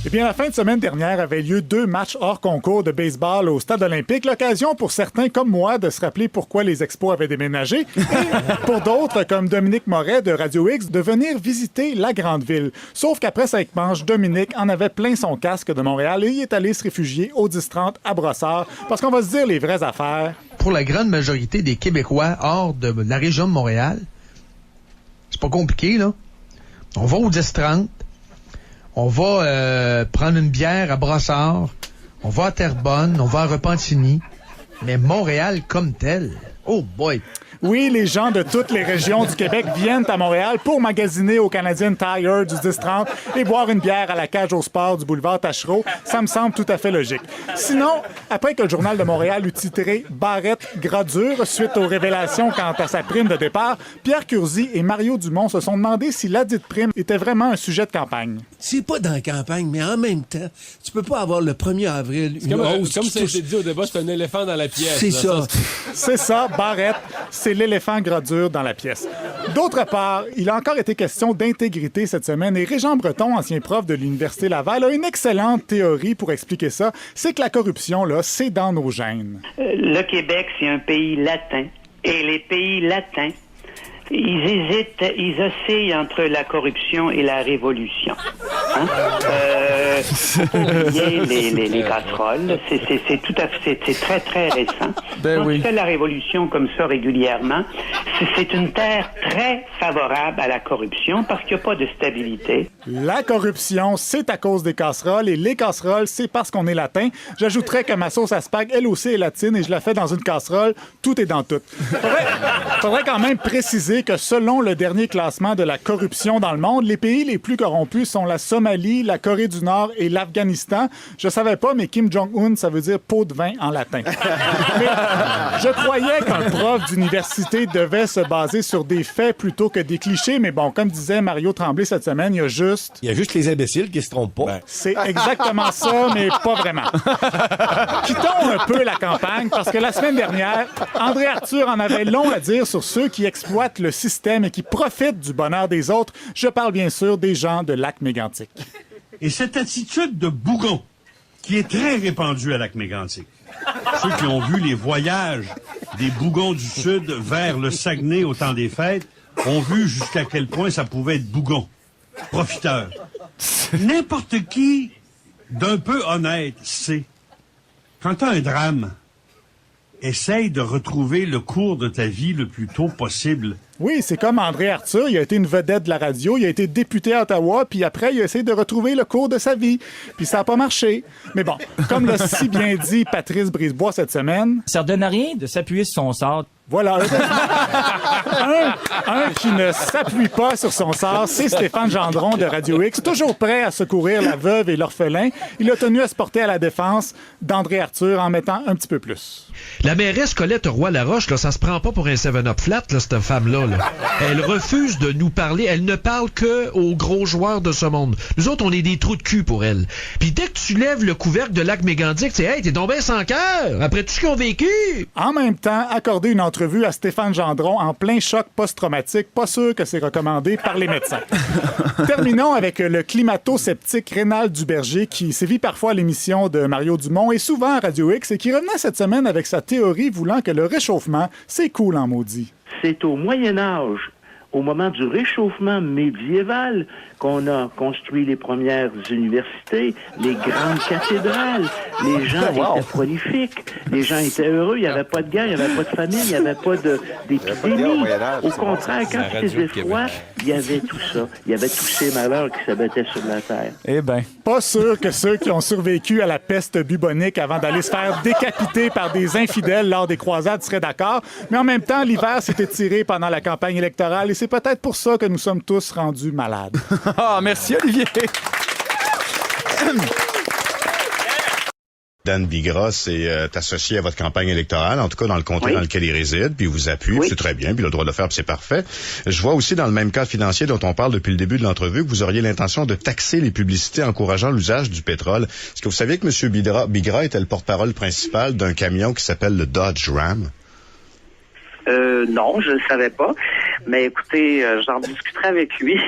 Eh bien, la fin de semaine dernière avait lieu 2 matchs hors concours de baseball au Stade olympique. L'occasion pour certains comme moi de se rappeler pourquoi les Expos avaient déménagé. Et pour d'autres, comme Dominique Moret de Radio X, de venir visiter la grande ville. Sauf qu'après 5 manches, Dominique en avait plein son casque de Montréal et il est allé se réfugier au 10-30 à Brossard. Parce qu'on va se dire les vraies affaires. Pour la grande majorité des Québécois hors de la région de Montréal, c'est pas compliqué, là. On va au 10-30. On va prendre une bière à Brossard, on va à Terrebonne, on va à Repentigny, mais Montréal comme tel, oh boy! Oui, les gens de toutes les régions du Québec viennent à Montréal pour magasiner au Canadian Tire du 10-30 et boire une bière à la cage au sport du boulevard Taschereau. Ça me semble tout à fait logique. Sinon, après que le Journal de Montréal eut titré « Barrette gradure » suite aux révélations quant à sa prime de départ, Pierre Curzi et Mario Dumont se sont demandé si ladite prime était vraiment un sujet de campagne. C'est pas dans la campagne, mais en même temps, tu peux pas avoir le 1er avril une hausse comme ça a touche... été dit au débat, c'est un éléphant dans la pièce. C'est là, ça. C'est ça, Barrette, c'est l'éléphant gradure dans la pièce. D'autre part, il a encore été question d'intégrité cette semaine et Régent Breton, ancien prof de l'Université Laval, a une excellente théorie pour expliquer ça. C'est que la corruption, là, c'est dans nos gènes. Le Québec, c'est un pays latin. Et les pays latins, ils hésitent, ils oscillent entre la corruption et la révolution. Hein? les casseroles, c'est tout à fait, c'est très très récent. Quand tu fais la révolution comme ça régulièrement, c'est une terre très favorable à la corruption parce qu'il n'y a pas de stabilité. La corruption, c'est à cause des casseroles et les casseroles, c'est parce qu'on est latin. J'ajouterais que ma sauce à spag, elle aussi est latine et je la fais dans une casserole. Tout est dans tout. Faudrait quand même préciser que selon le dernier classement de la corruption dans le monde, les pays les plus corrompus sont la Somalie, la Corée du Nord et l'Afghanistan. Je savais pas, mais Kim Jong-un, ça veut dire pot de vin en latin. Mais je croyais qu'un prof d'université devait se baser sur des faits plutôt que des clichés, mais bon, comme disait Mario Tremblay cette semaine, il y a juste les imbéciles qui se trompent pas. C'est exactement ça, mais pas vraiment. Quittons un peu la campagne, parce que la semaine dernière, André Arthur en avait long à dire sur ceux qui exploitent le système et qui profitent du bonheur des autres. Je parle bien sûr des gens de Lac-Mégantic. Et cette attitude de bougon, qui est très répandue à Lac-Mégantic. Ceux qui ont vu les voyages des bougons du Sud vers le Saguenay au temps des fêtes ont vu jusqu'à quel point ça pouvait être bougon, profiteur. N'importe qui d'un peu honnête sait, quand t'as un drame, essaye de retrouver le cours de ta vie le plus tôt possible. Oui, c'est comme André Arthur, il a été une vedette de la radio, il a été député à Ottawa, puis après, il a essayé de retrouver le cours de sa vie. Puis ça n'a pas marché. Mais bon, comme l'a si bien dit Patrice Brisebois cette semaine... Ça ne donne à rien de s'appuyer sur son sort. Voilà. Un qui ne s'appuie pas sur son sort, c'est Stéphane Gendron de Radio X, toujours prêt à secourir la veuve et l'orphelin. Il a tenu à se porter à la défense d'André Arthur en mettant un petit peu plus. La mairesse Colette Roy-Laroche, là, ça se prend pas pour un 7-Up flat, là, cette femme-là. Là. Elle refuse de nous parler. Elle ne parle que aux gros joueurs de ce monde. Nous autres, on est des trous de cul pour elle. Puis dès que tu lèves le couvercle de Lac-Mégantic, c'est « Hey, t'es donc bien sans cœur! Après tout ce qu'ils ont vécu! » En même temps, accorder une entrevue à Stéphane Gendron en plein choc post-traumatique, pas sûr que c'est recommandé par les médecins. Terminons avec le climato-sceptique Rénal Duberger qui sévit parfois à l'émission de Mario Dumont et souvent à Radio X et qui revenait cette semaine avec sa théorie voulant que le réchauffement, c'est cool en maudit. C'est au Moyen Âge, au moment du réchauffement médiéval, qu'on a construit les premières universités, les grandes cathédrales. Les gens étaient prolifiques, les gens étaient heureux, il n'y avait pas de guerre, il n'y avait pas de famine, il n'y avait pas d'épidémie. Au contraire, quand il faisait froid, il y avait tout ça. Il y avait tous ces malheurs qui s'abattaient sur la terre. Eh bien, pas sûr que ceux qui ont survécu à la peste bubonique avant d'aller se faire décapiter par des infidèles lors des croisades seraient d'accord, mais en même temps, l'hiver s'est étiré pendant la campagne électorale et c'est peut-être pour ça que nous sommes tous rendus malades. Ah, merci Olivier. Dan Bigras est associé à votre campagne électorale, en tout cas dans le comté dans lequel il réside, puis il vous appuie, puis c'est très bien, puis il a le droit de le faire, puis c'est parfait. Je vois aussi dans le même cadre financier dont on parle depuis le début de l'entrevue que vous auriez l'intention de taxer les publicités encourageant l'usage du pétrole. Est-ce que vous saviez que M. Bigras était le porte-parole principal d'un camion qui s'appelle le Dodge Ram? Non, je ne le savais pas. Mais écoutez, j'en discuterai avec lui.